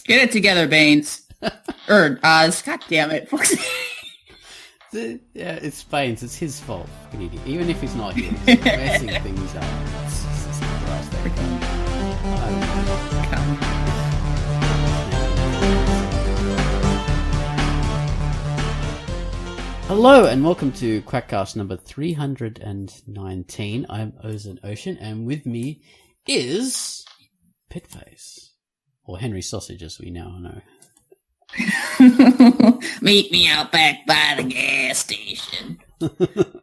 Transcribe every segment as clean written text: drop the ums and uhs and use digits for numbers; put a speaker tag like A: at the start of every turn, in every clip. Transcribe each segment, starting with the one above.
A: Get it together, Baines. Or Oz. God damn it.
B: Yeah, it's Baines. It's his fault. Even if he's not here, he's messing things up. It's Christ, Hello and welcome to Quackcast number 319. I'm Ozan Ocean, and with me is Pitface, or Henry Sausage as we now know.
A: Meet me out back by the gas station.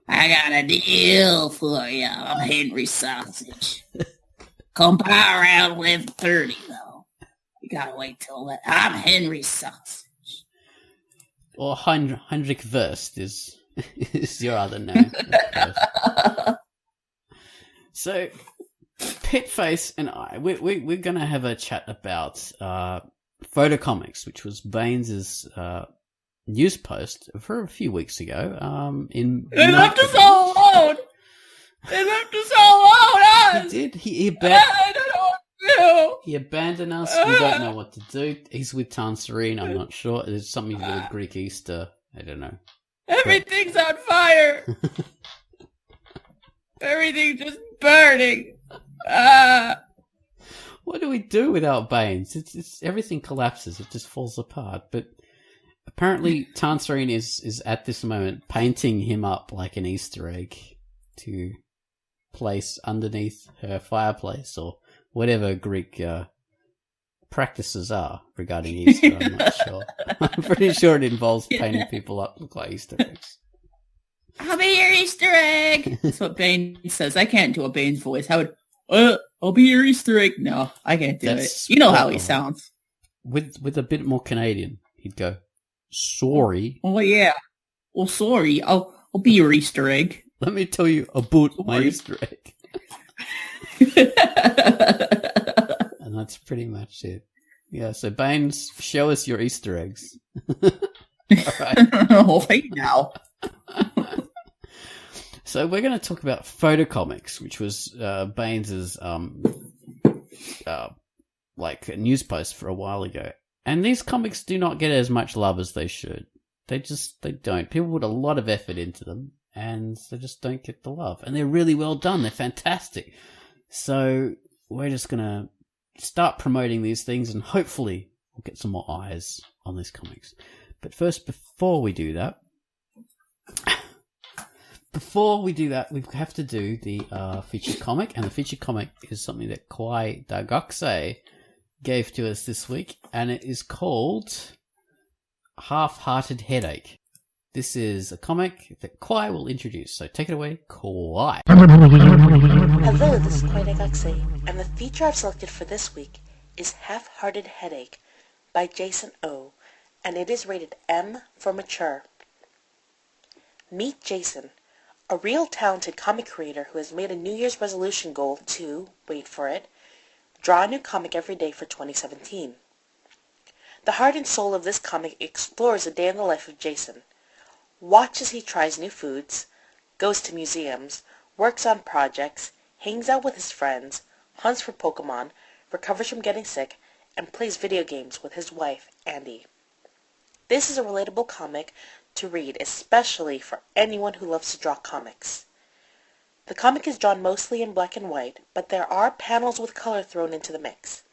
A: I got a deal for you. I'm Henry Sausage. Come by around 11:30 though. You gotta wait till that. I'm Henry Sausage.
B: Or Heinrich Wurst is your other name. So, Pitface and I, we're going to have a chat about photocomics, which was Baines's news post for a few weeks ago.
A: They left us all alone. They left us all alone.
B: He did.
A: I don't know what to do.
B: He abandoned us. We don't know what to do. He's with Tanserine. I'm not sure. There's something with a Greek Easter. I don't know.
A: Everything's on fire. Everything's just burning.
B: What do we do without Baines? It's everything collapses. It just falls apart. But apparently Tanserine is at this moment painting him up like an Easter egg to place underneath her fireplace or whatever Greek practices are regarding Easter. I'm not sure. I'm pretty sure it involves painting people up to look like Easter eggs.
A: I'll be your Easter egg. That's what Baines says. I can't do a Baines voice. How would I'll be your Easter egg? No, I can't do it. You know how he sounds.
B: With a bit more Canadian, he'd go, sorry.
A: Oh yeah. Well, sorry. I'll be your Easter egg.
B: Let me tell you about my Easter egg. And that's pretty much it. Yeah, so Baines, show us your Easter eggs. All right.
A: Wait now.
B: So we're going to talk about photocomics, which was Baines's like a news post for a while ago. And these comics do not get as much love as they should. They don't. People put a lot of effort into them, and they just don't get the love. And they're really well done. They're fantastic. So we're just going to start promoting these things, and hopefully we'll get some more eyes on these comics. But first, before we do that, we have to do the featured comic, and the featured comic is something that Kwai Dagakse gave to us this week, and it is called Half-Hearted Headache. This is a comic that Kwai will introduce, so take it away, Kwai.
C: Hello, this is Kwai Dagakse, and the feature I've selected for this week is Half-Hearted Headache by Jason O, and it is rated M for mature. Meet Jason, a real talented comic creator who has made a New Year's resolution goal to, wait for it, draw a new comic every day for 2017. The heart and soul of this comic explores a day in the life of Jason. Watch as he tries new foods, goes to museums, works on projects, hangs out with his friends, hunts for Pokemon, recovers from getting sick, and plays video games with his wife, Andy. This is a relatable comic to read, especially for anyone who loves to draw comics. The comic is drawn mostly in black and white, but there are panels with color thrown into the mix.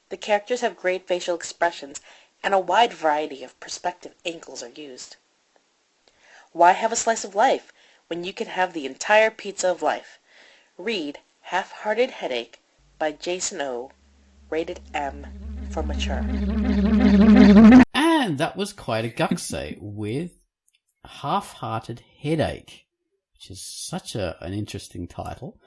C: The characters have great facial expressions, and a wide variety of perspective angles are used. Why have a slice of life when you can have the entire pizza of life? Read Half-Hearted Headache by Jason O, rated M for mature.
B: And that was quite a Gukse with Half-Hearted Headache, which is such an interesting title,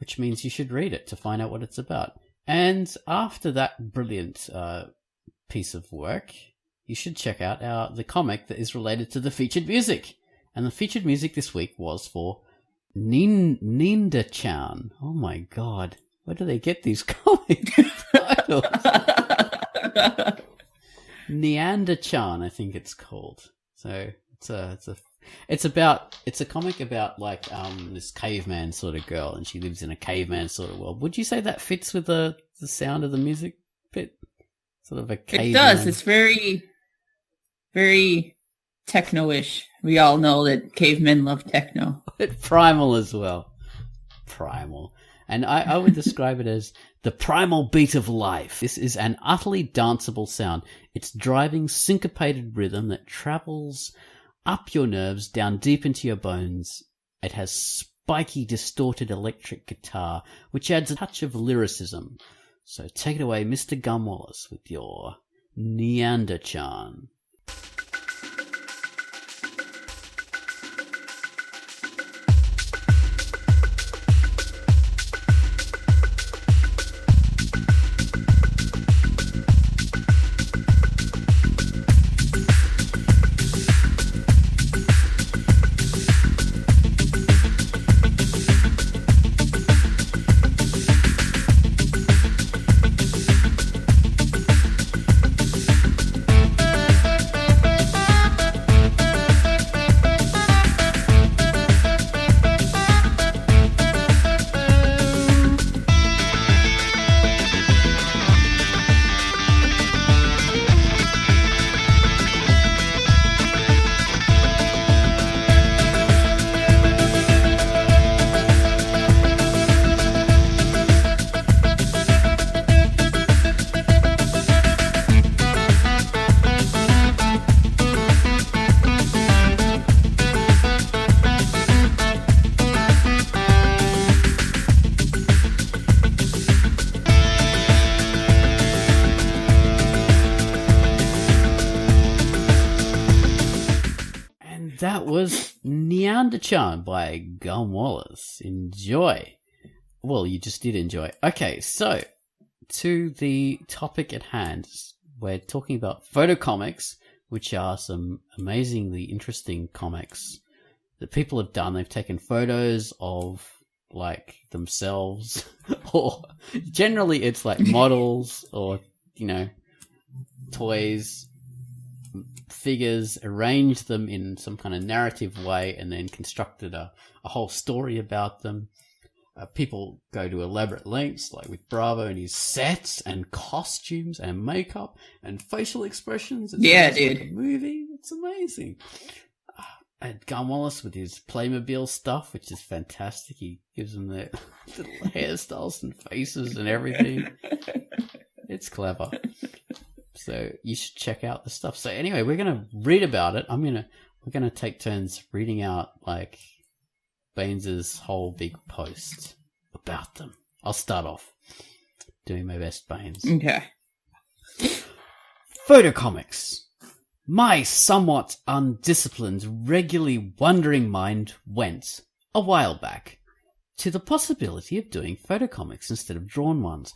B: which means you should read it to find out what it's about. And after that brilliant piece of work, you should check out the comic that is related to the featured music. And the featured music this week was for Ninda-chan. Oh my god, where do they get these comic titles? Neander-chan, I think it's called. So it's a comic about like this caveman sort of girl, and she lives in a caveman sort of world. Would you say that fits with the sound of the music bit? Sort of a
A: It
B: caveman.
A: does. It's very, very techno-ish. We all know that cavemen love techno.
B: But primal as well. Primal. And I would describe it as the primal beat of life. This is an utterly danceable sound. It's driving syncopated rhythm that travels up your nerves, down deep into your bones. It has spiky, distorted electric guitar, which adds a touch of lyricism. So take it away, Mr. Gum Wallace, with your Neanderchan. That was Neanderchan by Gum Wallace. Enjoy. Well, you just did enjoy. Okay, so to the topic at hand. We're talking about photocomics, which are some amazingly interesting comics that people have done. They've taken photos of, like, themselves, or generally it's like models or, you know, toys, figures, arranged them in some kind of narrative way, and then constructed a whole story about them. People go to elaborate lengths, like with Bravo and his sets and costumes and makeup and facial expressions. It's dude. Like a movie. It's amazing. And Gum Wallace with his Playmobil stuff, which is fantastic. He gives them their little hairstyles and faces and everything. It's clever. So you should check out the stuff. So anyway, we're going to read about it. We're going to take turns reading out, like, Baines's whole big post about them. I'll start off doing my best, Baines.
A: Okay.
B: Photocomics. My somewhat undisciplined, regularly wandering mind went, a while back, to the possibility of doing photocomics instead of drawn ones.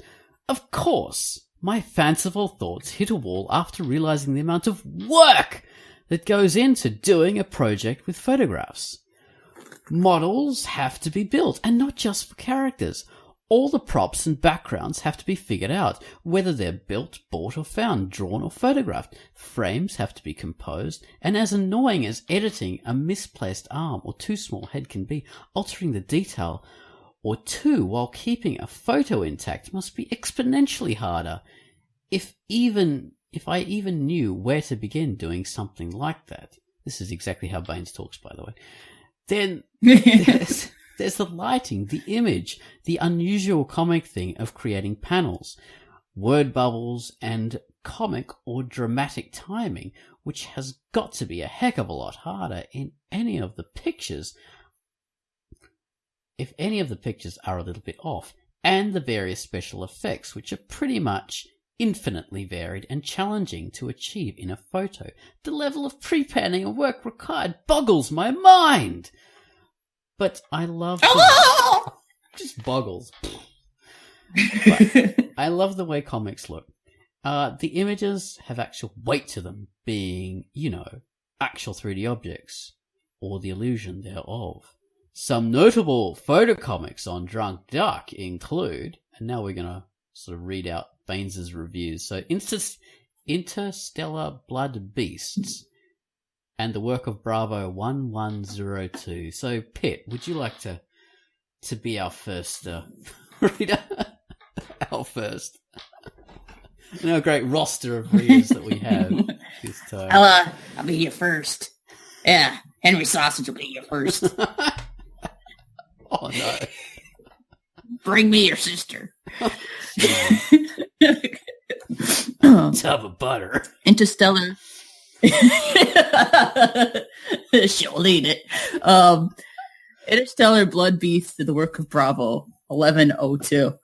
B: Of course, my fanciful thoughts hit a wall after realizing the amount of work that goes into doing a project with photographs. Models have to be built, and not just for characters. All the props and backgrounds have to be figured out, whether they're built, bought or found, drawn or photographed. Frames have to be composed, and as annoying as editing a misplaced arm or too small head can be, altering the detail or two while keeping a photo intact must be exponentially harder. If I even knew where to begin doing something like that. This is exactly how Baines talks, by the way. Then there's the lighting, the image, the unusual comic thing of creating panels, word bubbles, and comic or dramatic timing, which has got to be a heck of a lot harder in any of the pictures, if any of the pictures are a little bit off, and the various special effects, which are pretty much infinitely varied and challenging to achieve in a photo. The level of pre-panning and work required boggles my mind. But I love just boggles. But I love the way comics look. The images have actual weight to them, being, actual 3D objects, or the illusion thereof. Some notable photocomics on Drunk Duck include, and now we're going to sort of read out Baines's reviews. So Interstellar Blood Beasts and the work of Bravo 1102. So Pitt, would you like to be our first reader? Our first. No great roster of readers that we have this time.
A: I'll be here first. Yeah, Henry Sausage will be here first.
B: Oh no!
A: Bring me your sister.
B: Tub of butter.
A: Interstellar. She'll need it. Interstellar Blood Beast, the work of Bravo, 1102.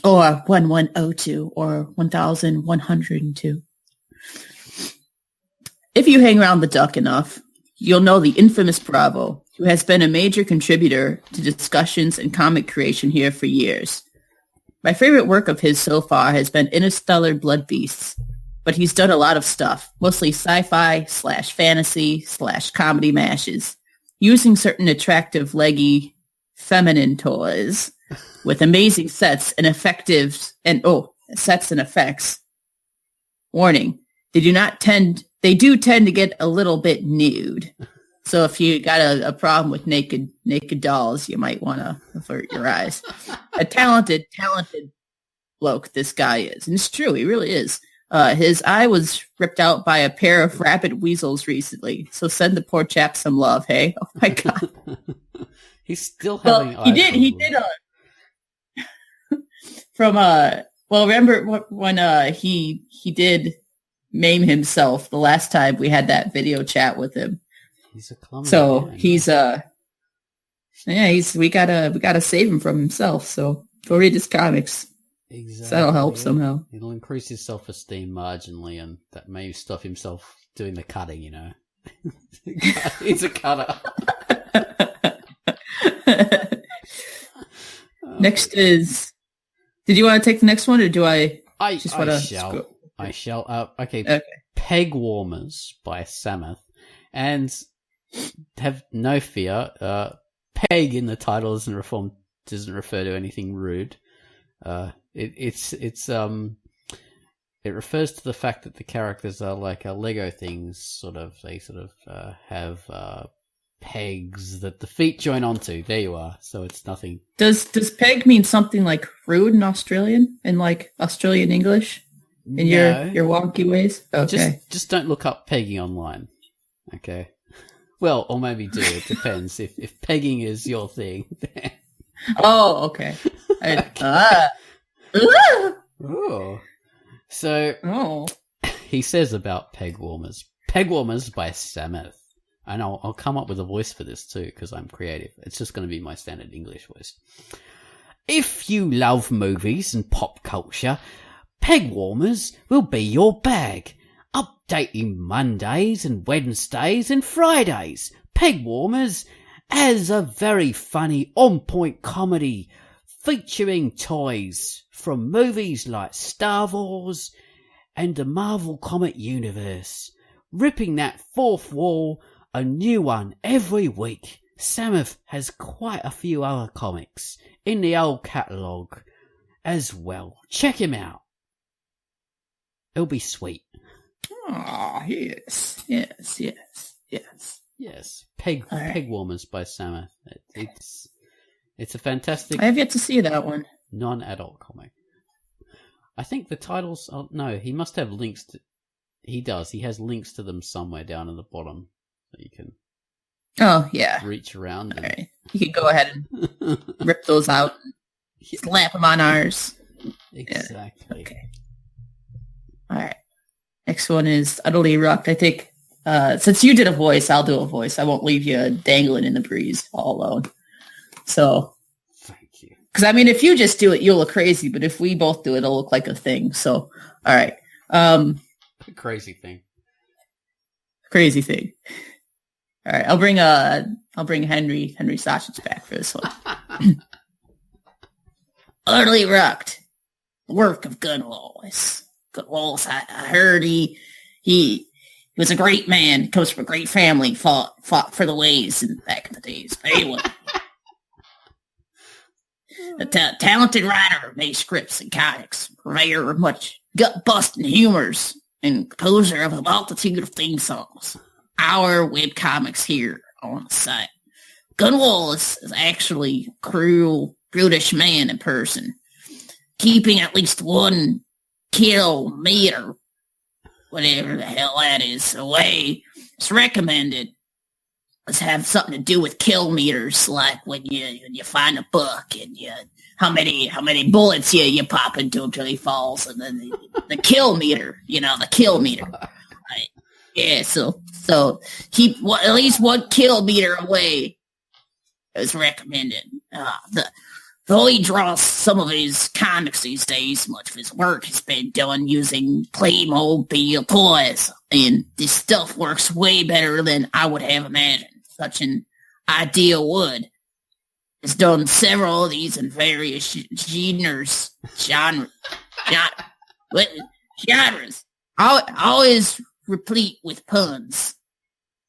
A: Or 1102, or 1102. If you hang around the duck enough, you'll know the infamous Bravo, who has been a major contributor to discussions and comic creation here for years. My favorite work of his so far has been Interstellar Blood Beasts, but he's done a lot of stuff, mostly sci-fi / fantasy / comedy mashes, using certain attractive, leggy, feminine toys with amazing sets and effects. Warning, they do tend to get a little bit nude. So if you got a problem with naked dolls, you might want to avert your eyes. A talented bloke this guy is. And it's true, he really is. His eye was ripped out by a pair of rabid weasels recently. So send the poor chap some love, hey? Oh my God.
B: He's still having
A: he did remember when he did maim himself the last time we had that video chat with him.
B: He's a clumsy man.
A: We gotta save him from himself, so go read his comics.
B: Exactly.
A: So that'll help somehow.
B: It'll increase his self-esteem marginally, and that may stop himself doing the cutting, you know. He's a cutter.
A: Next is... Did you want to take the next one, or do I just want to...
B: I shall. Okay. Peg Warmers by Samuth. And have no fear, Peg in the title doesn't refer to anything rude. It refers to the fact that the characters are like Lego things, They have pegs that the feet join onto. There you are. So it's nothing.
A: Does peg mean something like rude in Australian, in like Australian English? In your wonky ways? Okay.
B: Just don't look up pegging online. Okay. Well, or maybe do. It depends. If pegging is your thing.
A: Oh, okay.
B: Oh. So, he says about Peg Warmers. Peg Warmers by Samuth. And I'll come up with a voice for this too, because I'm creative. It's just going to be my standard English voice. If you love movies and pop culture, Peg Warmers will be your bag. Updating Mondays and Wednesdays and Fridays. Peg Warmers has a very funny, on-point comedy featuring toys from movies like Star Wars and the Marvel Comic Universe. Ripping that fourth wall, a new one every week. Samuth has quite a few other comics in the old catalogue as well. Check him out. It'll be sweet.
A: Oh, yes.
B: Peg Warmers by Samuth. It's a fantastic...
A: I have yet to see that one.
B: Non-adult comic. I think the titles... Oh, no, he must have links to... He does. He has links to them somewhere down at the bottom. So you can...
A: Oh, yeah.
B: Reach around.
A: All right. You can go ahead and rip those out and slap them on ours.
B: Exactly.
A: Yeah. Okay. All right. Next one is Utterly Rocked. I think, since you did a voice, I'll do a voice. I won't leave you dangling in the breeze all alone. So,
B: thank you.
A: Because, I mean, if you just do it, you'll look crazy. But if we both do it, it'll look like a thing. So, all right.
B: Crazy thing.
A: Crazy thing. All right. I'll bring Henry Sausage back for this one. Utterly Rocked. Work of Gunwallis. Gunwallis, I heard he was a great man. Comes from a great family. Fought for the ways back in the days. But anyway, a talented writer, made scripts and comics, purveyor of much gut-busting humors, and composer of a multitude of theme songs. Our webcomics here on the site. Gunwallis is actually a cruel, brutish man in person. keeping at least one kill meter, whatever the hell that is, away. It's recommended. Let's have something to do with kill meters, like when you find a buck and how many bullets you pop into him till he falls, and then the kill meter, the kill meter. Right. Yeah, so keep at least one kill meter away is recommended. Though he draws some of his comics these days, much of his work has been done using Playmobil toys, and this stuff works way better than I would have imagined. Such an idea would. Has done several of these in various genres. Always replete with puns.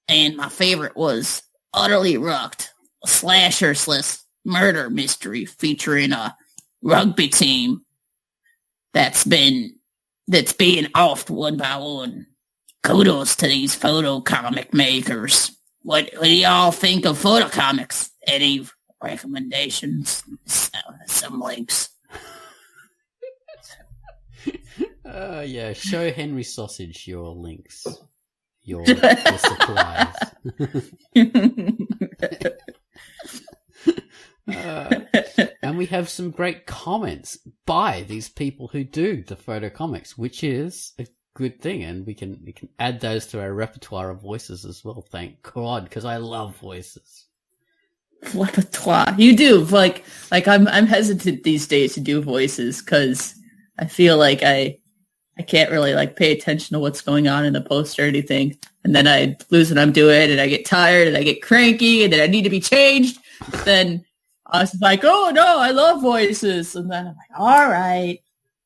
A: And my favorite was Utterly Rucked, a slasher/slash murder mystery featuring a rugby team that's being offed one by one. Kudos to these photocomic makers. What do y'all think of photocomics? Any recommendations? Some links.
B: Yeah, show Henry Sausage your links. Your supplies. And we have some great comments by these people who do the photocomics, which is a good thing, and we can add those to our repertoire of voices as well. Thank God, because I love voices.
D: Repertoire, you do like I'm hesitant these days to do voices because I feel like I can't really like pay attention to what's going on in the post or anything, and then I lose what I'm doing, and I get tired, and I get cranky, and then I need to be changed. Then I was like, oh no, I love voices, and then I'm like, all right.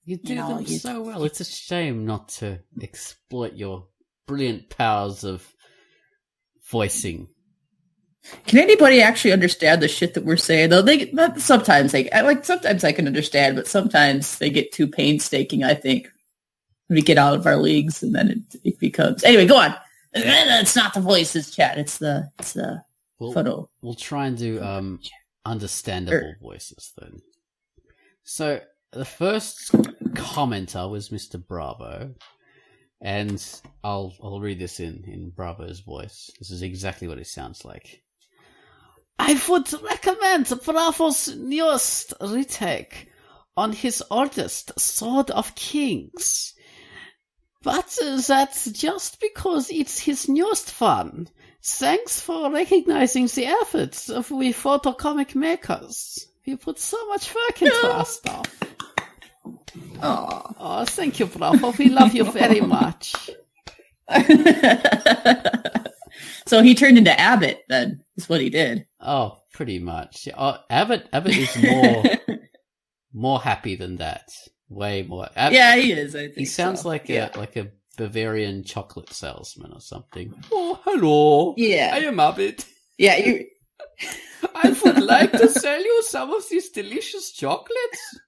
B: You do them so well. It's a shame not to exploit your brilliant powers of voicing.
D: Can anybody actually understand the shit that we're saying? Though sometimes I can understand, but sometimes they get too painstaking. I think we get out of our leagues, and then it becomes anyway. Go on. It's not the voices chat. It's the photo.
B: We'll try and do understandable voices then. So the first commenter was Mr. Bravo, and I'll read this in Bravo's voice. This is exactly what it sounds like. I would recommend Bravo's newest retake on his oldest Sword of Kings, but that's just because it's his newest one. Thanks for recognizing the efforts of we photocomic makers. We put so much work into our stuff. Oh, thank you, Bravo. We love you very much.
D: So he turned into Abbott, then, is what he did.
B: Oh, pretty much. Abbott is more happy than that. Way more.
D: Yeah, he is. I think
B: he sounds
D: so.
B: like a Bavarian chocolate salesman or something. Oh, hello.
D: Yeah,
B: I am Abbott.
D: Yeah, you.
B: I would like to sell you some of these delicious chocolates.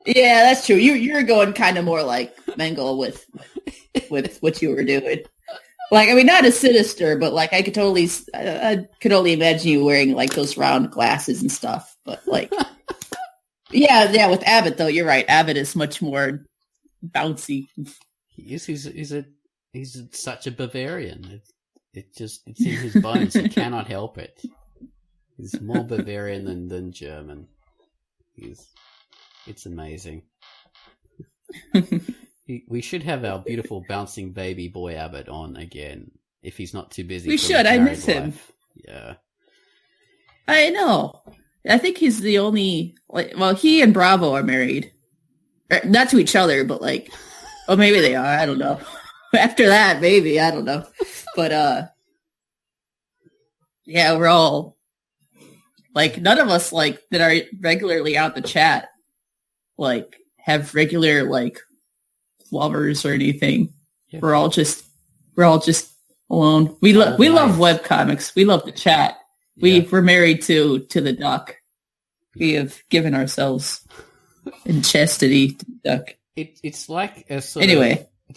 D: Yeah, that's true. You're going kind of more like Mengele with what you were doing. Like, I mean, not as sinister, but like I could only imagine you wearing like those round glasses and stuff. But like, yeah. With Abbott though, you're right. Abbott is much more bouncy.
B: He's such a Bavarian. It's in his bones. He cannot help it. He's more Bavarian than German. It's amazing. We should have our beautiful bouncing baby boy Abbott on again if he's not too busy.
D: We should. I miss him.
B: Yeah,
D: I know. I think he's the only. Well, he and Bravo are married, not to each other, but like, oh, maybe they are. I don't know. After that, maybe I don't know. But yeah, we're all like none of us like that are regularly out the chat like have regular like lovers or anything. Yeah. We're all just alone. We love webcomics. We love the chat. We're married to the duck. We have given ourselves in chastity to the duck.
B: It's like it's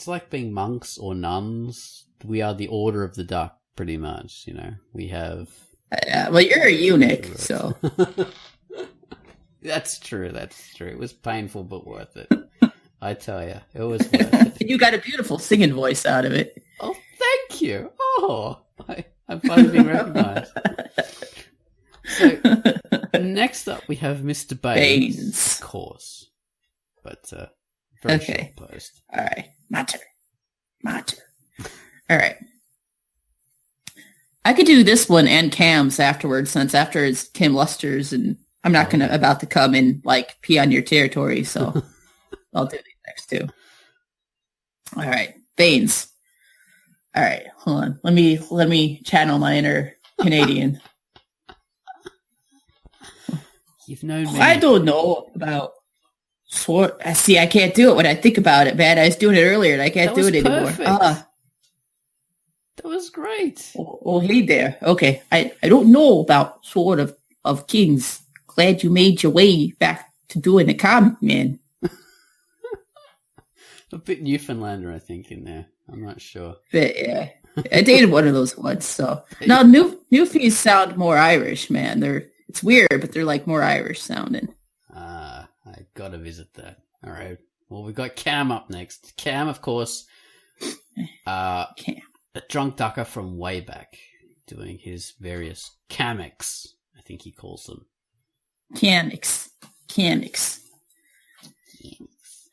B: like being monks or nuns. We are the order of the duck, pretty much. You know, we have.
D: Well, you're a eunuch, so.
B: That's true. It was painful, but worth it. I tell you, it was worth it.
D: You got a beautiful singing voice out of it.
B: Oh, thank you. Oh, I'm finally being recognized. So, next up, we have Mr. Baines. Of course. But, very short post.
D: All right. My turn. All right. I could do this one and Cam's afterwards, since after it's Kim Luster's, and I'm not about to come and like pee on your territory, so I'll do these next two. All right, Baines. All right, hold on. Let me channel my inner Canadian.
B: You've known me.
D: I don't know about sword. See, I can't do it when I think about it, man. I was doing it earlier, and I can't do it anymore.
B: That was great.
D: Oh, hey there. Okay, I don't know about Sword of Kings. Glad you made your way back to doing the comic, man.
B: A bit Newfoundlander, I think, in there. I'm not sure.
D: But yeah, I dated one of those once. So now Newfies sound more Irish, man. It's weird, but they're like more Irish sounding.
B: I gotta visit that. All right. Well, we've got Cam up next. Cam, of course.
D: Cam.
B: A drunk ducker from way back, doing his various comics, I think he calls them.
D: Comics.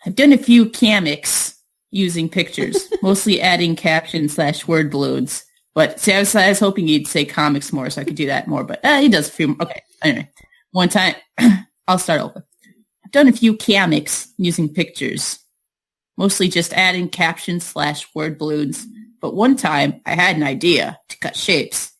D: I've done a few comics using pictures, mostly adding captions / word balloons. But see, I was hoping he'd say comics more, so I could do that more. But he does a few. Okay, anyway, one time, I'll start over. I've done a few comics using pictures, mostly just adding captions / word balloons. But one time, I had an idea to cut shapes,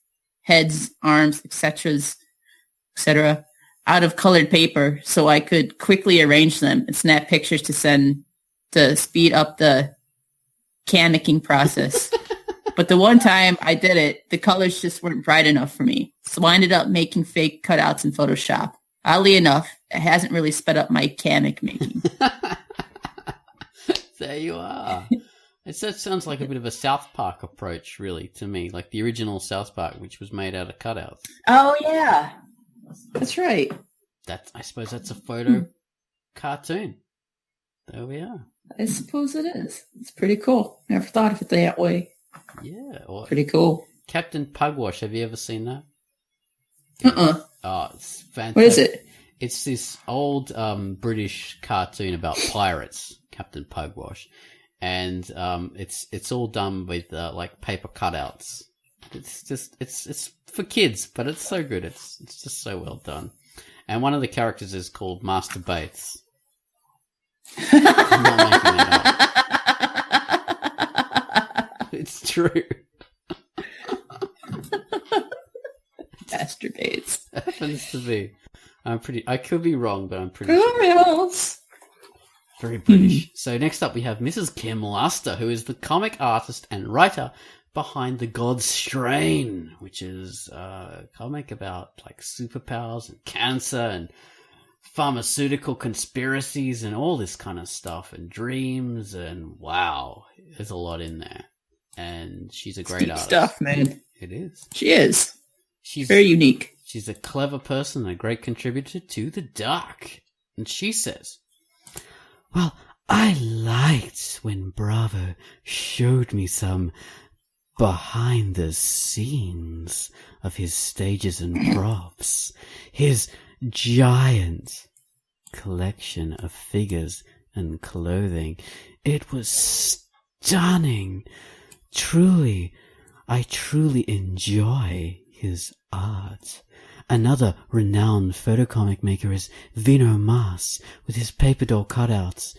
D: heads, arms, etc., out of colored paper, so I could quickly arrange them and snap pictures to send to speed up the commicking process. But the one time I did it, the colors just weren't bright enough for me, so I ended up making fake cutouts in Photoshop. Oddly enough, it hasn't really sped up my comic making.
B: There you are. That sounds like a bit of a South Park approach, really, to me. Like the original South Park, which was made out of cutouts.
D: Oh, yeah. That's right.
B: I suppose that's a photo cartoon. There we are.
D: I suppose it is. It's pretty cool. Never thought of it that way.
B: Yeah.
D: Pretty cool.
B: Captain Pugwash, have you ever seen that? Oh, it's fantastic.
D: What is it?
B: It's this old British cartoon about pirates, Captain Pugwash. And it's all done with like paper cutouts. It's for kids, but it's so good. It's just so well done. And one of the characters is called Master Bates. I'm not making that up. It's true.
D: Master Bates
B: Happens to be. I could be wrong, but I'm pretty
D: sure.
B: Very British. So next up we have Mrs. Kim Luster, who is the comic artist and writer behind The God's Strain, which is a comic about like superpowers and cancer and pharmaceutical conspiracies and all this kind of stuff and dreams, and wow, there's a lot in there. And she's a great artist.
D: Stuff, man.
B: It is.
D: She is.
B: She's
D: very unique.
B: She's a clever person and a great contributor to the dark. And she says, well, I liked when Bravo showed me some behind the scenes of his stages and props, his giant collection of figures and clothing. It was stunning. I truly enjoy his art. Another renowned photocomic maker is Vino Mas, with his paper doll cutouts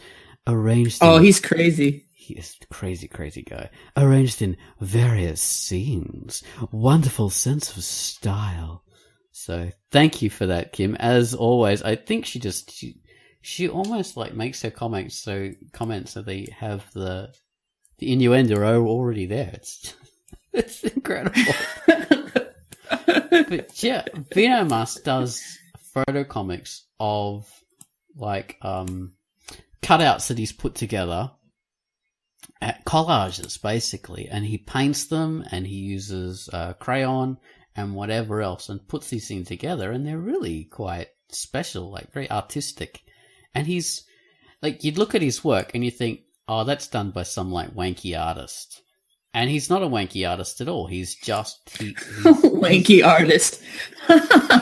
B: arranged.
D: He's crazy.
B: He is a crazy, crazy guy. Arranged in various scenes. Wonderful sense of style. So thank you for that, Kim. As always, I think she almost like makes her comments so they have the innuendo already there. It's incredible. But yeah, Vino Mas does photo comics of like cutouts that he's put together at collages basically, and he paints them and he uses crayon and whatever else and puts these things together, and they're really quite special, like very artistic. And he's like, you'd look at his work and you think, oh, that's done by some like wanky artist. And he's not a wanky artist at all. He's just he's
D: wanky artist.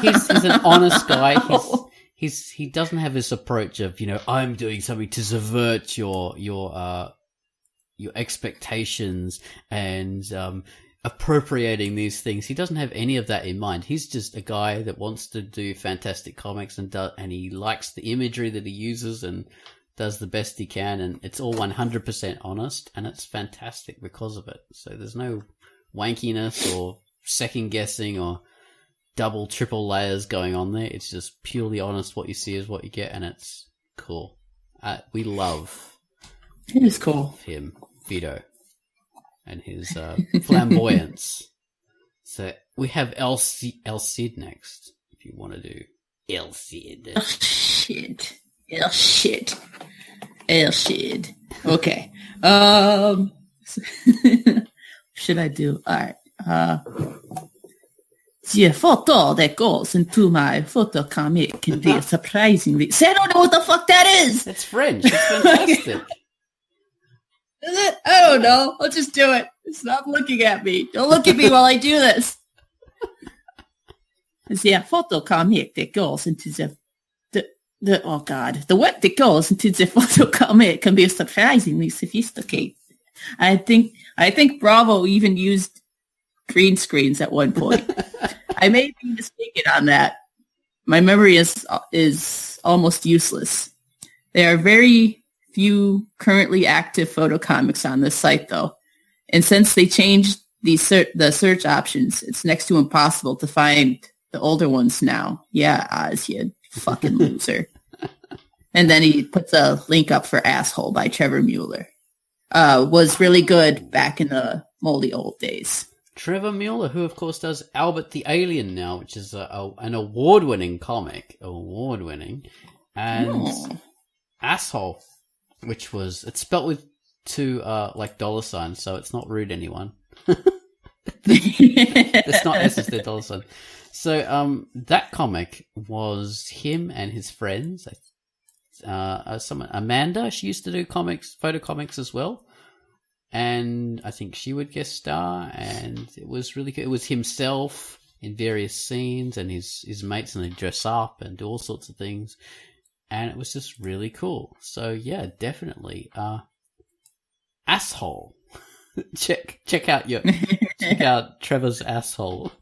B: he's an honest guy. He doesn't have this approach of, I'm doing something to subvert your expectations and appropriating these things. He doesn't have any of that in mind. He's just a guy that wants to do fantastic comics and he likes the imagery that he uses and does the best he can, and it's all 100% honest, and it's fantastic because of it. So there's no wankiness or second guessing or double, triple layers going on there. It's just purely honest. What you see is what you get, and it's cool. We love
D: it is cool.
B: Him, Vito, and his flamboyance. So we have El Cid next, if you want to do El Cid.
D: Oh, shit. El shit. El shit. Okay. Should I do? All right. The photo that goes into my photo comic can be surprisingly... See, I don't know what the fuck that is!
B: It's French. It's fantastic.
D: Is it? I don't know. I'll just do it. Stop looking at me. Don't look at me while I do this. It's the photo comic that goes into the web that goes into the photo comic can be surprisingly sophisticated. I think Bravo even used green screens at one point. I may be mistaken on that. My memory is almost useless. There are very few currently active photo comics on this site, though, and since they changed the search options, it's next to impossible to find the older ones now. Yeah, Oz, you fucking loser. And then he puts a link up for Asshole by Trevor Mueller. Was really good back in the moldy old days.
B: Trevor Mueller, who of course does Albert the Alien now, which is an award-winning comic. Award-winning. And Asshole, which was... It's spelt with two dollar signs, so it's not rude to anyone. It's not S's, they're dollar signs. So that comic was him and his friends. Amanda, she used to do photo comics as well, and I think she would guest star, and it was really good. It was himself in various scenes and his mates, and they dress up and do all sorts of things, and it was just really cool. So yeah, definitely Asshole. check out Trevor's Asshole.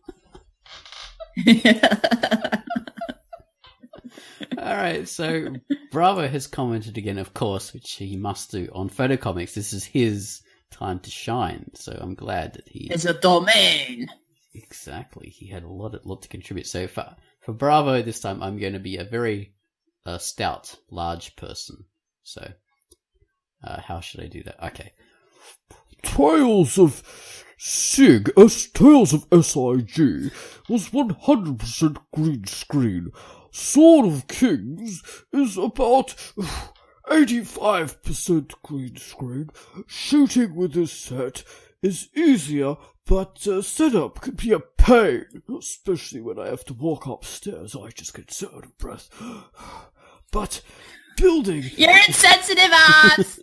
B: All right, so Bravo has commented again, of course, which he must do on photocomics. This is his time to shine, so I'm glad that he...
D: It's a domain.
B: Exactly, he had a lot to contribute. So for Bravo this time, I'm going to be a very stout, large person. So how should I do that? Okay.
E: Tales of SIG was 100% green screen. Sword of Kings is about 85% green screen. Shooting with this set is easier, but setup can be a pain, especially when I have to walk upstairs. I just get so out of breath. But building...
D: You're insensitive, Oz!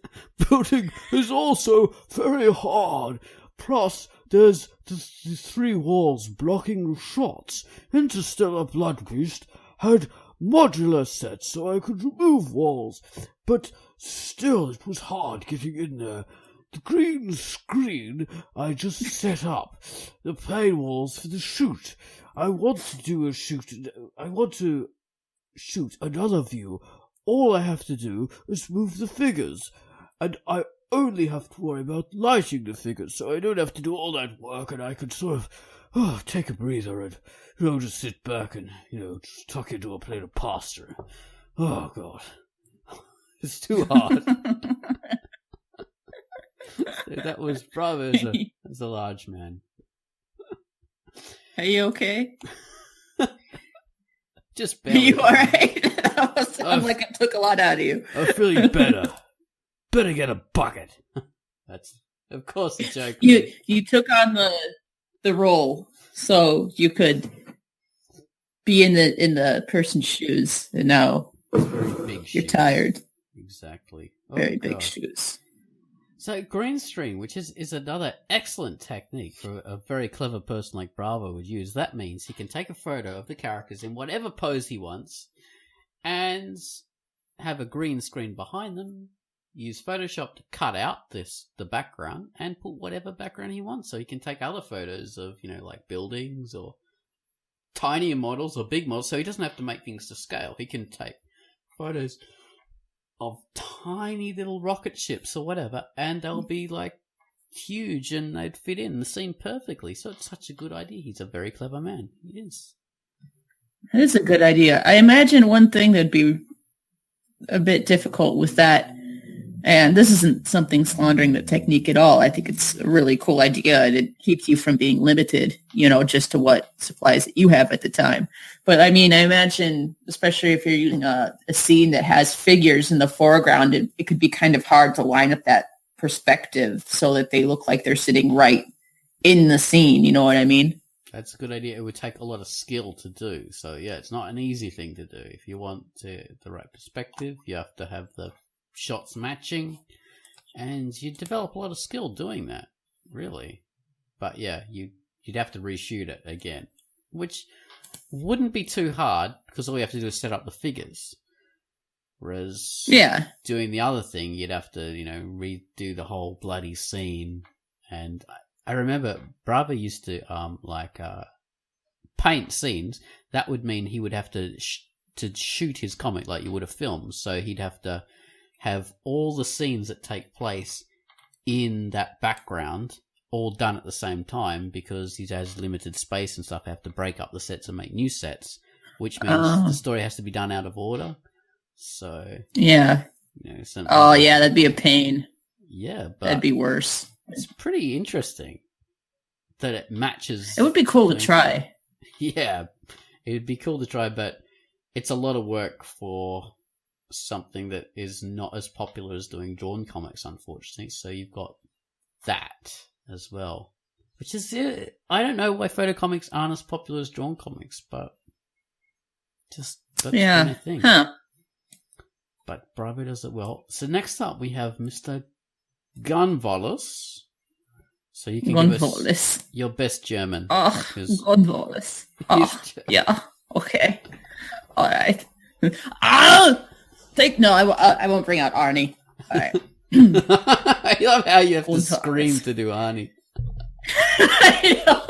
E: Building is also very hard. Plus, there's the three walls blocking the shots. Interstellar Blood Beast had modular sets so I could remove walls, but still it was hard getting in there. The green screen I just set up, the plain walls for the shoot. I want to shoot another view. All I have to do is move the figures, and I only have to worry about lighting the figures, so I don't have to do all that work, and I can sort of take a breather and, just sit back and, just tuck into a plate of pasta. Oh, God. It's too hard. So that was Bravo as a large man.
D: Are you okay?
B: Just barely.
D: Are you alright? That sounds like it took a lot out of you.
E: I'm feeling better. Better get a bucket.
B: That's, of course, a joke.
D: You took on the role so you could be in the person's shoes, and now
B: Very big
D: you're
B: shoes.
D: tired.
B: Exactly.
D: Very big
B: God.
D: shoes.
B: So green screen, which is another excellent technique for a very clever person like Bravo would use. That means he can take a photo of the characters in whatever pose he wants and have a green screen behind them, use Photoshop to cut out the background and put whatever background he wants. So he can take other photos of, like buildings or tinier models or big models, so he doesn't have to make things to scale. He can take photos of tiny little rocket ships or whatever, and they'll be like huge and they'd fit in the scene perfectly. So it's such a good idea. He's a very clever man. He is.
D: That is a good idea. I imagine one thing that'd be a bit difficult with that, and this isn't something slandering the technique at all. I think it's a really cool idea, and it keeps you from being limited, just to what supplies that you have at the time. But I mean, I imagine, especially if you're using a scene that has figures in the foreground, it could be kind of hard to line up that perspective so that they look like they're sitting right in the scene. You know what I mean?
B: That's a good idea. It would take a lot of skill to do. So yeah, it's not an easy thing to do. If you want the right perspective, you have to have the shots matching, and you develop a lot of skill doing that, really. But yeah, you'd have to reshoot it again, which wouldn't be too hard because all you have to do is set up the figures. Whereas doing the other thing, you'd have to, redo the whole bloody scene. And I remember Bravo used to paint scenes. That would mean he would have to shoot his comic like you would a film. So he'd have to have all the scenes that take place in that background all done at the same time because he has limited space and stuff. They have to break up the sets and make new sets, which means the story has to be done out of order. So
D: yeah, that'd be a pain.
B: Yeah, but
D: that'd be worse.
B: It's pretty interesting that it matches.
D: It would be cool to try.
B: Yeah, it would be cool to try, but it's a lot of work for something that is not as popular as doing drawn comics, unfortunately. So you've got that as well, which is I don't know why photocomics aren't as popular as drawn comics, but just that's the kind of thing.
D: Huh.
B: But Bravo does it well. So next up we have Mr. Gunvollus. So you can give us your best German.
D: Oh, Gunvollus. Oh, yeah. Okay. All right. I won't bring out Arnie. All right.
B: I love how you have to scream to do Arnie.
D: I know.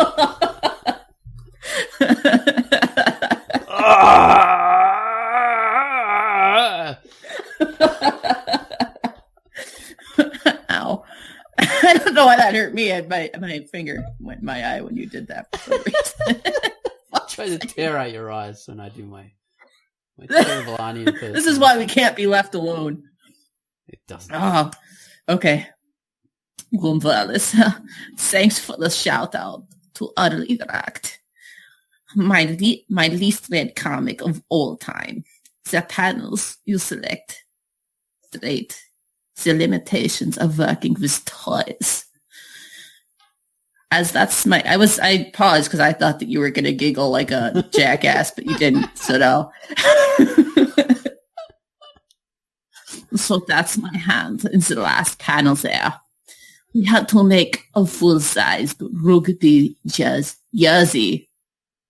D: Ow. I don't know why that hurt me. My finger went in my eye when you did that. For some reason.
B: I try to tear out your eyes when I do my terrible Arnie impersonation.
D: This is why we can't be left alone.
B: It doesn't.
D: Oh, okay. Gonzalez, thanks for the shout out to Utterly Racked. My least read comic of all time. The panels you select straight the limitations of working with toys. As that's I paused because I thought that you were going to giggle like a jackass, but you didn't, so no. So that's my hand in the last panel there. We had to make a full-sized rugby jersey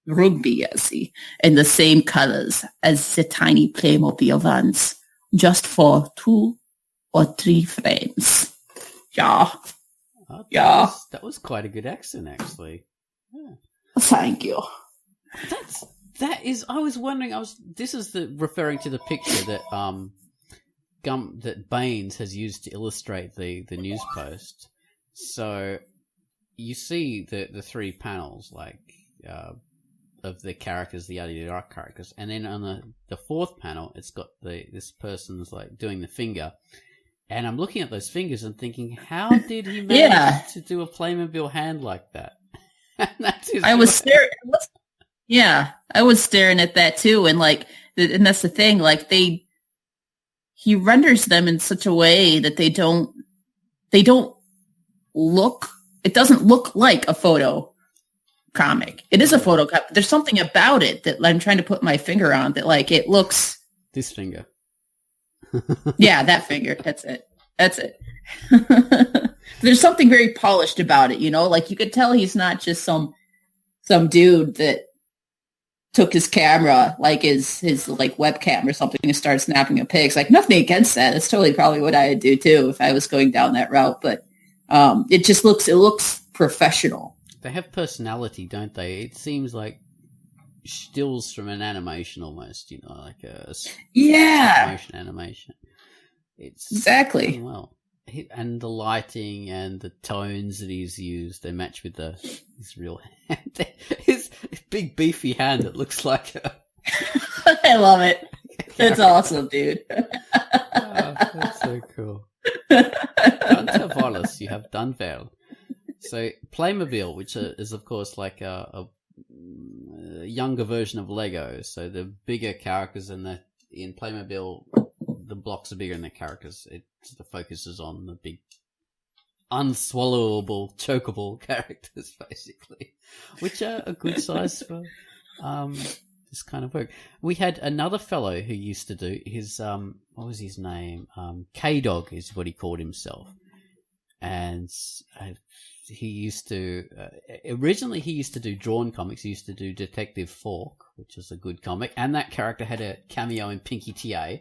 D: in the same colors as the tiny Playmobil ones, just for 2 or 3 frames. Yeah.
B: That was quite a good accent, actually. Yeah.
D: Thank you.
B: I was wondering. This is referring to the picture that that Baines has used to illustrate the news post. So you see the 3 panels of the characters, the Adidas characters, and then on the 4th panel, it's got this person's doing the finger. And I'm looking at those fingers and thinking, how did he manage to do a Playmobil hand like that? I was
D: staring. Yeah, I was staring at that too, and and that's the thing. He renders them in such a way that they don't look. It doesn't look like a photo comic. It is a photocomic. There's something about it that I'm trying to put my finger on that, like, it looks...
B: This finger.
D: Yeah, that finger. That's it. There's something very polished about it, you know? Like, you could tell he's not just some dude that took his camera, like his like webcam or something, and started snapping at pigs. Like, nothing against that. It's totally probably what I would do too if I was going down that route. But it looks professional.
B: They have personality, don't they? It seems like stills from an animation almost, you know, like a animation. It's
D: exactly
B: done well, and the lighting and the tones that he's used, they match with his real hand, his big beefy hand that looks like a...
D: I love it. It's awesome, dude.
B: That's so cool. Don't have Wallace, you have done well. So Playmobil, which is of course like a younger version of Lego. So the bigger characters in Playmobil, the blocks are bigger than the characters. It sort of focuses on the big, unswallowable, chokeable characters, basically, which are a good size for this kind of work. We had another fellow who used to do his what was his name? K-Dog is what he called himself, and he used to originally he used to do drawn comics. He used to do Detective Fork, which was a good comic, and that character had a cameo in Pinky TA.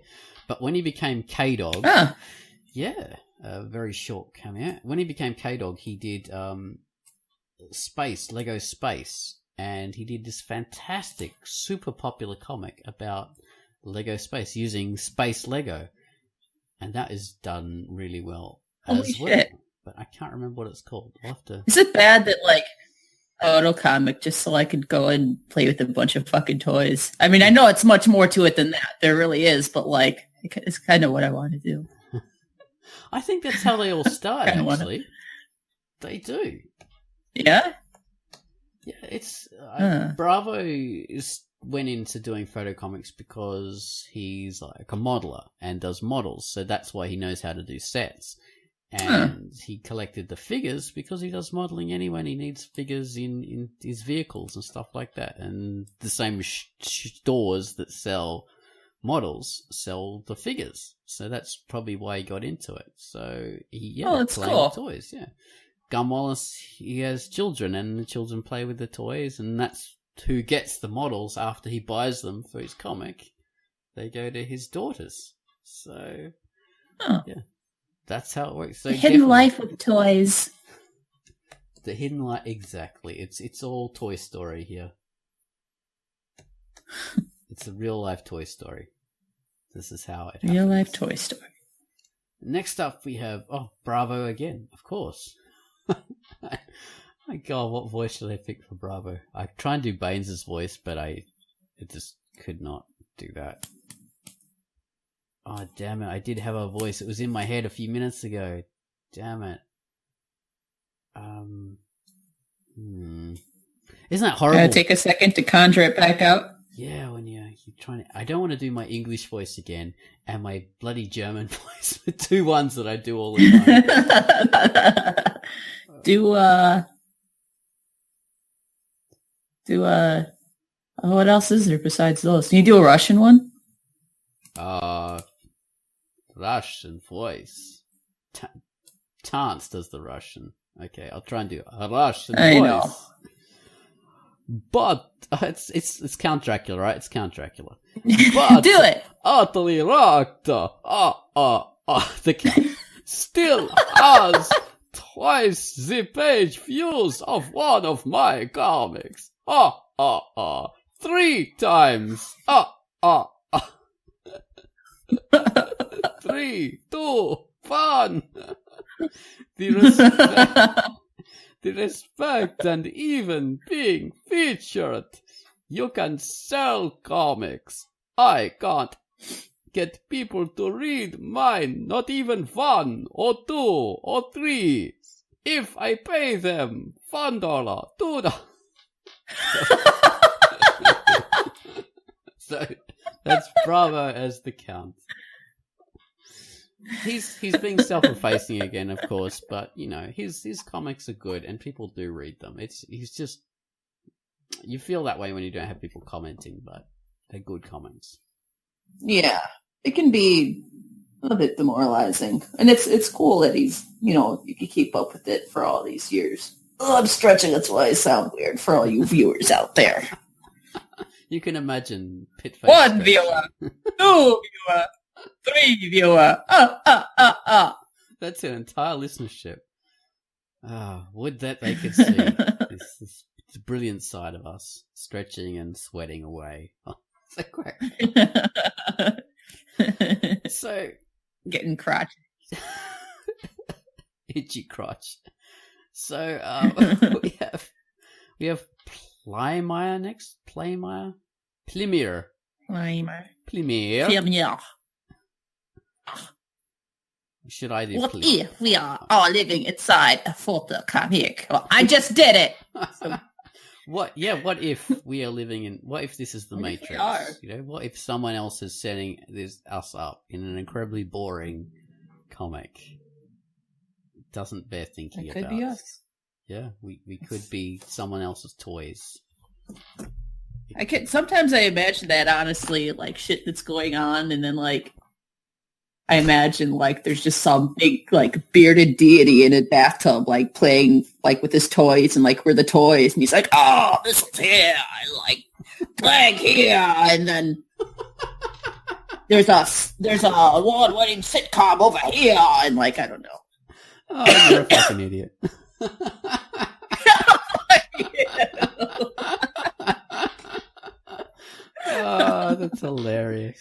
B: But when he became K-Dog, a very short cameo. When he became K-Dog, he did Lego Space, and he did this fantastic, super popular comic about Lego Space using space Lego, and that is done really well as well.
D: Shit.
B: But I can't remember what it's called. I'll have to...
D: Is it bad that, like, photocomic just so I could go and play with a bunch of fucking toys? I mean, I know it's much more to it than that. There really is, but, like, it's kind of what I want to do.
B: I think that's how they all start, actually. They do.
D: Yeah?
B: Yeah, it's... Bravo went into doing photocomics because he's, like, a modeler and does models, so that's why he knows how to do sets. And he collected the figures because he does modeling anyway, and he needs figures in his vehicles and stuff like that. And the same stores that sell models sell the figures. So that's probably why he got into it. So
D: that's
B: playing
D: cool.
B: with toys, yeah. Gun Wallace, he has children, and the children play with the toys, and that's who gets the models after he buys them for his comic. They go to his daughters. So, yeah. That's how it works. So
D: the hidden life of toys.
B: The hidden life, exactly. It's all Toy Story here. It's a real life Toy Story. This is how it happens.
D: Real life Toy Story.
B: Next up we have Bravo again, of course. My God, what voice should I pick for Bravo? I try and do Baines's voice, but I just could not do that. Oh, damn it. I did have a voice. It was in my head a few minutes ago. Damn it. Isn't that horrible?
D: Gotta take a second to conjure it back out.
B: Yeah, when you're trying to... I don't want to do my English voice again and my bloody German voice. The two ones that I do all the time.
D: What else is there besides those? Can you do a Russian one?
B: Russian voice. Chance does the Russian. Okay, I'll try and do a Russian voice.
D: Know.
B: But it's Count Dracula, right? It's Count Dracula. But
D: do it.
B: Utterly rocked. The Count still has twice the page views of one of my comics. 3 times. 3, 2, 1. The respect and even being featured. You can sell comics. I can't get people to read mine, not even 1 or 2 or 3. If I pay them $1, $2. So that's Bravo as the Count. He's being self-effacing again, of course, but you know his comics are good and people do read them. He's just You feel that way when you don't have people commenting, but they're good comments.
D: Yeah, it can be a bit demoralizing. And it's cool that he's, you can keep up with it for all these years. Oh, I'm stretching, that's why I sound weird for all you viewers out there.
B: You can imagine Pitface.
D: 1 viewer, 2 viewer, 3 viewer.
B: That's an entire listenership. Would that they could see this brilliant side of us, stretching and sweating away. Oh, so great. So,
D: getting crotch.
B: Itchy crotch. So, we have Playmeyer next. Playmeyer? Plymere. Should I do
A: What if we are all living inside a photocomic? Well, I just did it. So,
B: what if we are living in, what if this is the Matrix? What if someone else is setting us up in an incredibly boring comic? It doesn't bear thinking about. It could be us. Yeah, we could be someone else's toys.
D: Sometimes I imagine that, honestly, like shit that's going on, and then like I imagine like there's just some big like bearded deity in a bathtub like playing like with his toys, and like we're the toys, and he's like, oh, this one's here, I like playing here, and then there's a award-winning sitcom over here, and like I don't know.
B: Oh, you're a fucking idiot. Oh, that's hilarious.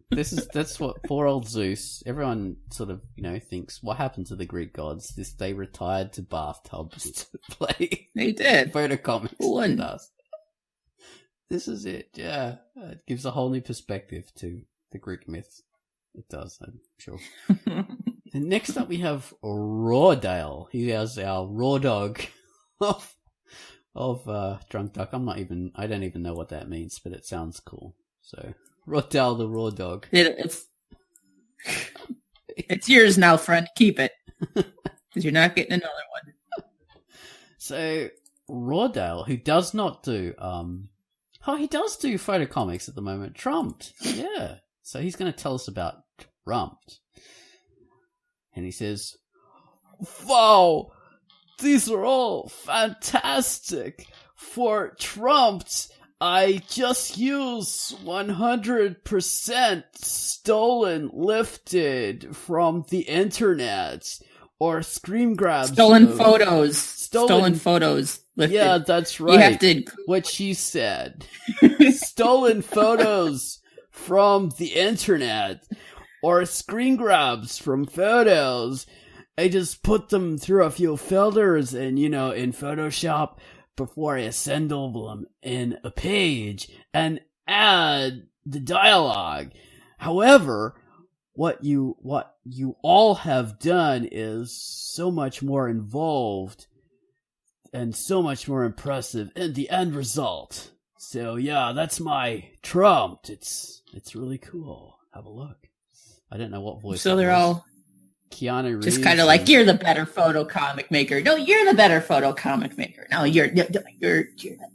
B: That's what poor old Zeus. Everyone sort of, thinks, what happened to the Greek gods? They retired to bathtubs to play.
D: They did.
B: Photocomics.
D: One.
B: This is it, yeah. It gives a whole new perspective to the Greek myths. It does, I'm sure. And next up we have Rawdale. He has our raw dog of Drunk Duck. I don't even know what that means, but it sounds cool. So, Rawdale the raw dog.
D: It's yours now, friend. Keep it. Because you're not getting another one.
B: So, Rawdale, who does not do, he does do photocomics at the moment. Trumped. Yeah. So he's going to tell us about Trumped. And he says, wow, these are all fantastic. For Trumped, I just use 100% lifted from the internet or screen grabs.
D: Stolen photos. Lifted.
B: Yeah, that's right.
D: You have to...
B: What she said. Stolen photos from the internet or screen grabs from photos. I just put them through a few filters and, in Photoshop before I assemble them in a page and add the dialogue. However, what you all have done is so much more involved and so much more impressive in the end result. So yeah, that's my Trumped. It's really cool. Have a look. I don't know what voice.
D: So they're all
B: Keanu Reeves.
D: Just kind of like, you're the better photo comic maker. No, you're the better photo comic maker. No, you're the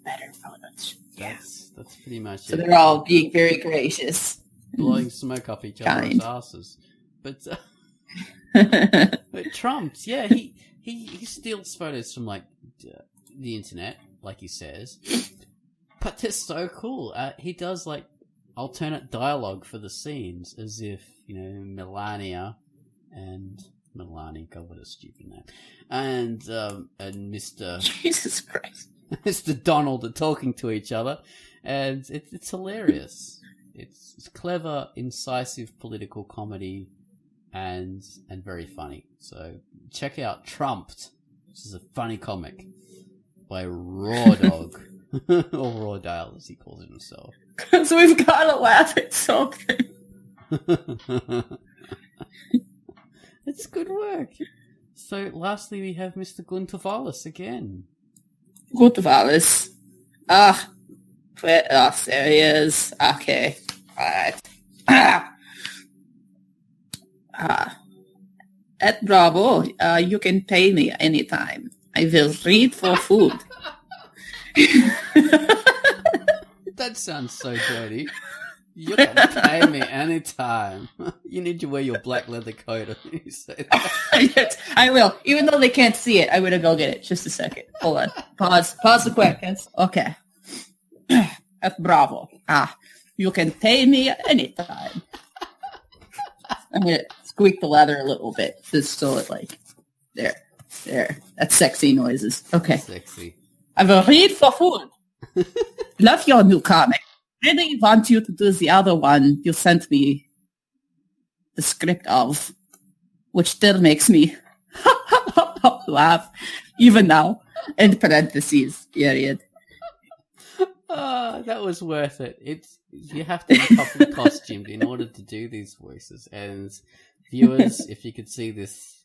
D: better photos.
B: Yes, that's pretty much
D: it. So they're all being very gracious.
B: Blowing smoke up each other's asses. But Trumped, yeah, he steals photos from like the internet, like he says. But they're so cool. He does like alternate dialogue for the scenes, as if Melania, God, what a stupid name, and Mr.
D: Jesus Christ,
B: Mr. Donald are talking to each other, and it's hilarious. It's clever, incisive political comedy, and very funny. So check out Trumped, which is a funny comic by Raw Dog. Or Rawdale, as he calls it himself.
D: Because we've got to laugh at something.
B: It's good work. So, lastly, we have Mr. Guntervalis again.
D: Guntervalis. There he is. Okay. Alright. At Bravo, you can pay me anytime. I will read for food.
B: That sounds so dirty. You can pay me anytime. You need to wear your black leather coat when you say that.
D: Yes, I will. Even though they can't see it, I'm going to go get it. Just a second. Hold on. Pause the questions. Okay. That's bravo. You can pay me anytime. I'm going to squeak the leather a little bit. Just so it like, there. That's sexy noises. Okay.
B: Sexy.
D: I will read for food. Love your new comic. Really want you to do the other one you sent me the script of, which still makes me laugh, even now, in parentheses, period.
B: That was worth it. You have to be properly costumed in order to do these voices. And viewers, if you could see this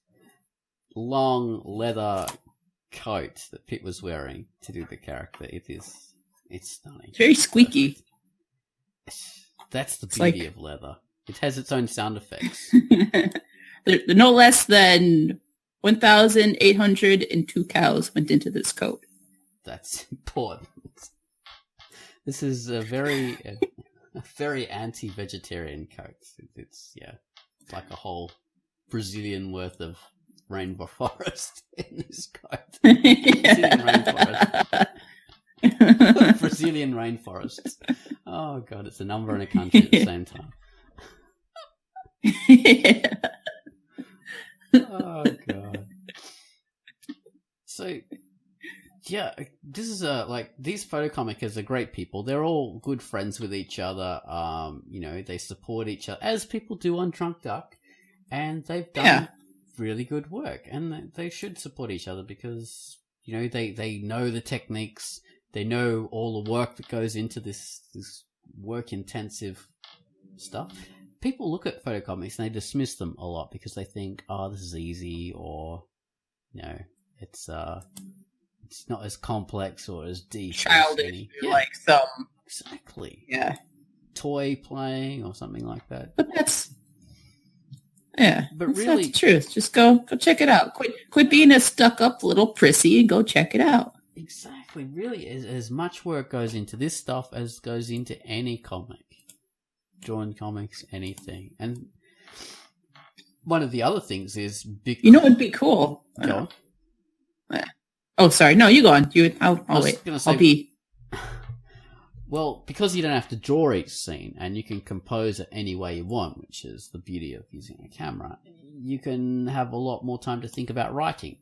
B: long leather coat that Pit was wearing to do the character, it's stunning.
D: Very squeaky.
B: That's the beauty of leather. It has its own sound effects.
D: There no less than 1,802 cows went into this coat.
B: That's important. This is a very anti-vegetarian coat. It's like a whole Brazilian worth of rainbow forest in this coat. Brazilian rainforest. Brazilian rainforests. Oh god, it's a number and a country at the same time.
D: Yeah.
B: Oh god. So yeah, this is these photocomickers are great people. They're all good friends with each other. They support each other as people do on Drunk Duck, and they've done really good work. And they should support each other because they know the techniques. They know all the work that goes into this work-intensive stuff. People look at photocomics and they dismiss them a lot because they think, "Oh, this is easy," or it's not as complex or as deep.
D: Childish, like some
B: exactly
D: toy
B: playing or something like that.
D: But that's
B: really
D: not the truth. Just go check it out. Quit being a stuck-up little prissy and go check it out.
B: Exactly. Really, as much work goes into this stuff as goes into any comic. Drawing comics, anything. And one of the other things is...
D: You know what would be cool?
B: Go on.
D: Oh, sorry. No, you go on. I'll wait. I'll be...
B: Well, because you don't have to draw each scene and you can compose it any way you want, which is the beauty of using a camera, you can have a lot more time to think about writing.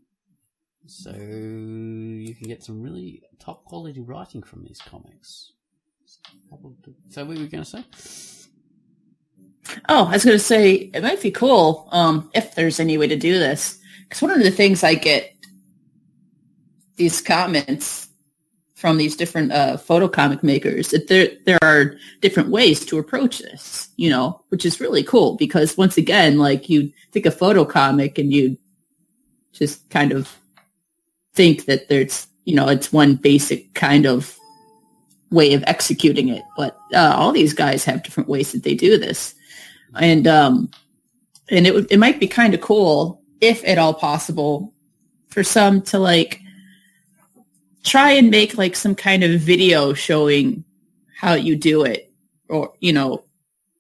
B: So you can get some really top quality writing from these comics. So what were you going to say?
D: Oh, I was going to say, it might be cool if there's any way to do this. Because one of the things I get these comments from these different photocomic makers, that there are different ways to approach this, which is really cool. Because once again, like you think a photocomic and you just kind of think that there's, it's one basic kind of way of executing it. But all these guys have different ways that they do this. And it might be kind of cool, if at all possible, for some to like try and make like some kind of video showing how you do it, or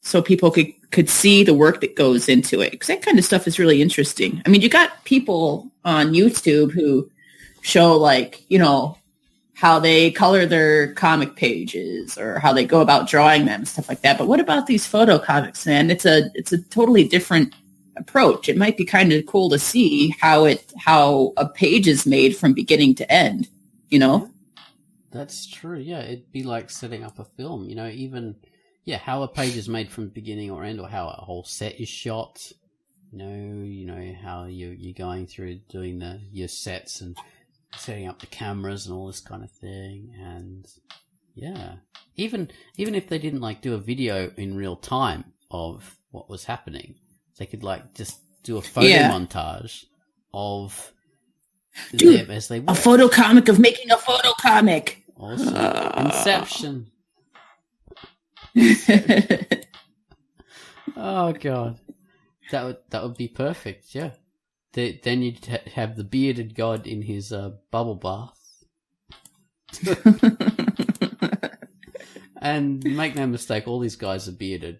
D: so people could see the work that goes into it, because that kind of stuff is really interesting. I mean, you got people on YouTube who show like how they color their comic pages or how they go about drawing them, stuff like that. But what about these photo comics, man? It's a totally different approach. It might be kind of cool to see how a page is made from beginning to end,
B: That's true. Yeah. It'd be like setting up a film, even, how a page is made from beginning or end, or how a whole set is shot, how you're going through doing your sets and setting up the cameras and all this kind of thing. And even if they didn't like do a video in real time of what was happening, they could like just do a photo montage of them as they work.
D: A photo comic of making a photo comic.
B: Awesome. Inception. Oh god, that would be perfect. Yeah. Then you'd have the bearded god in his bubble bath. And make no mistake, all these guys are bearded.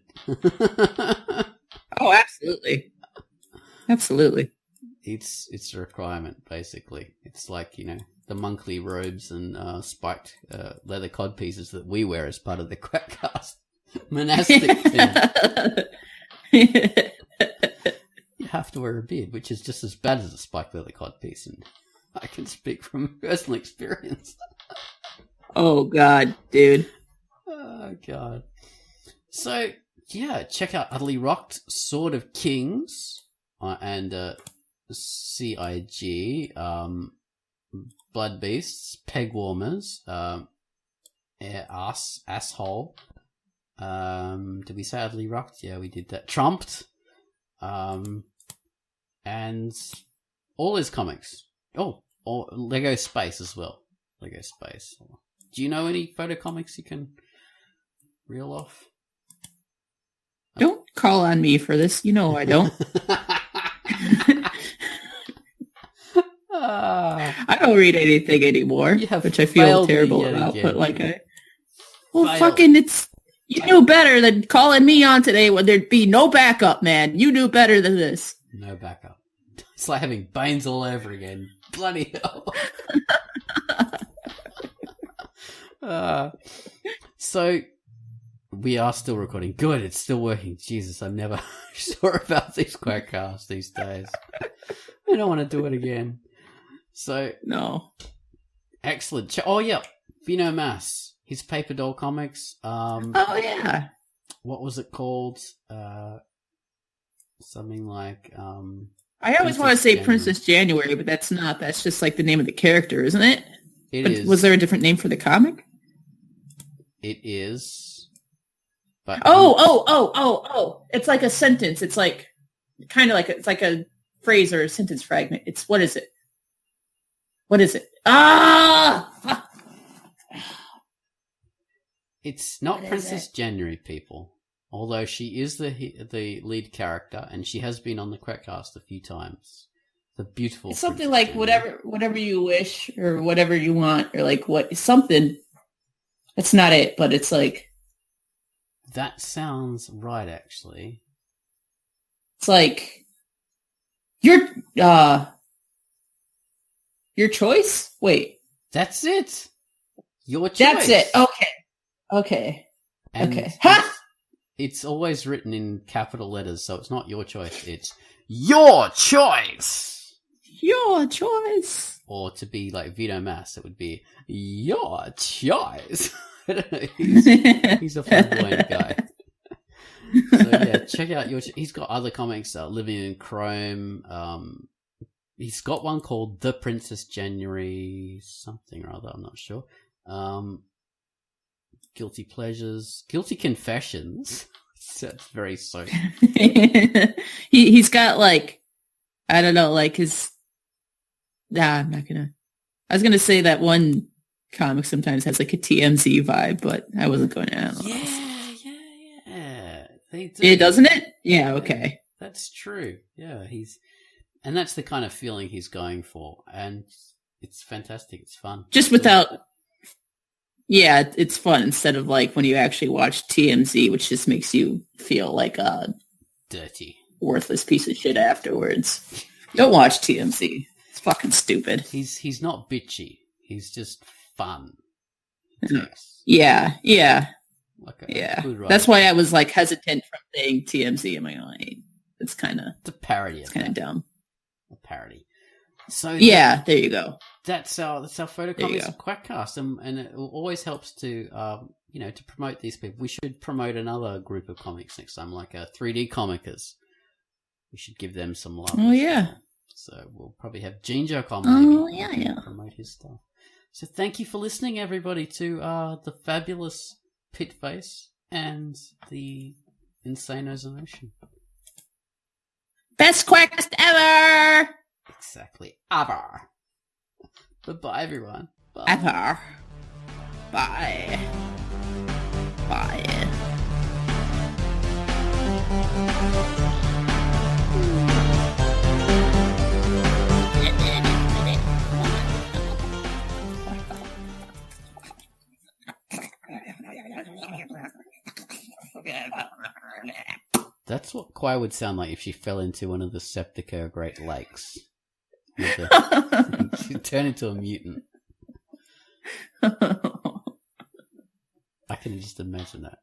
D: Oh, absolutely. Absolutely.
B: It's a requirement, basically. It's like, the monkly robes and spiked leather codpieces that we wear as part of the Quackcast monastic thing. You have to wear a beard, which is just as bad as a spiked leather codpiece, and I can speak from personal experience.
D: Oh, God, dude.
B: Oh, God. So, yeah, check out Utterly Rocked, Sword of Kings, and CIG, Blood Beasts, Peg Warmers, Asshole. Did we say Utterly Rocked? Yeah, we did that. Trumped. And all his comics. Oh, or Lego Space as well. Lego Space. Do you know any photocomics you can reel off?
D: Don't call on me for this. You know I don't. I don't read anything anymore, which I feel terrible about. Again. But fucking, you knew better than calling me on today when there'd be no backup, man. You knew better than this.
B: No backup. It's like having Banes all over again. Bloody hell. So, we are still recording. Good, it's still working. Jesus, I'm never sure about these Quackcasts these days. I don't want to do it again. So,
D: no.
B: Excellent. Oh, yeah. Vino Mass. His paper doll comics.
D: Oh, yeah.
B: What was it called? Something like...
D: I always want to say Princess January, but that's not. That's just like the name of the character, isn't it?
B: It is.
D: Was there a different name for the comic?
B: It is. But
D: Oh. It's like a sentence. It's like kind of like it's like a phrase or a sentence fragment. It's what is it? What is it? Ah!
B: It's not Princess January, people. Although she is the lead character, and she has been on the Quackcast a few times. The beautiful.
D: It's something
B: Princess
D: like
B: January.
D: whatever you wish or whatever you want, or like what something. It's not it, but it's like
B: that sounds right. Actually,
D: it's like your choice. Wait,
B: that's it. Your choice.
D: That's it. Okay.
B: And
D: okay. Ha!
B: It's always written in capital letters, so it's not your choice. It's your choice.
D: Your choice.
B: Or to be like Vito Mass, it would be your choice. I don't know. He's a flamboyant guy. So yeah, check out he's got other comics, Living in Chrome. He's got one called The Princess January something or other, I'm not sure. Guilty Pleasures, Guilty Confessions. That's very so.
D: He's got like, I don't know, like his. Nah, I'm not gonna. I was gonna say that one comic sometimes has like a TMZ vibe, but I wasn't going to.
B: Yeah. They do.
D: It doesn't it? Yeah. Okay.
B: That's true. Yeah, and that's the kind of feeling he's going for, and it's fantastic. It's fun.
D: Just without. Yeah, it's fun instead of like when you actually watch TMZ, which just makes you feel like a
B: dirty,
D: worthless piece of shit afterwards. Don't watch TMZ. It's fucking stupid.
B: He's not bitchy. He's just fun.
D: Yeah.
B: Like
D: That's why I was like hesitant from saying TMZ. I'm like, it's kind of
B: a parody.
D: It's kind of dumb.
B: A parody. So
D: yeah, there you go.
B: That's our photocomics Quackcast, and it always helps to to promote these people. We should promote another group of comics next time, like 3D Comicers. We should give them some love.
D: Oh yeah.
B: So we'll probably have Ginger maybe.
D: Oh yeah.
B: Promote his stuff. So thank you for listening, everybody, to the fabulous Pitface and the Insano Emotion.
D: Best Quackcast ever.
B: Exactly. Ever. Bye, everyone. Bye.
D: Ever. Bye. Bye.
B: Quai would sound like if she fell into one of the Septica Great Lakes. She'd turn into a mutant. I can just imagine that.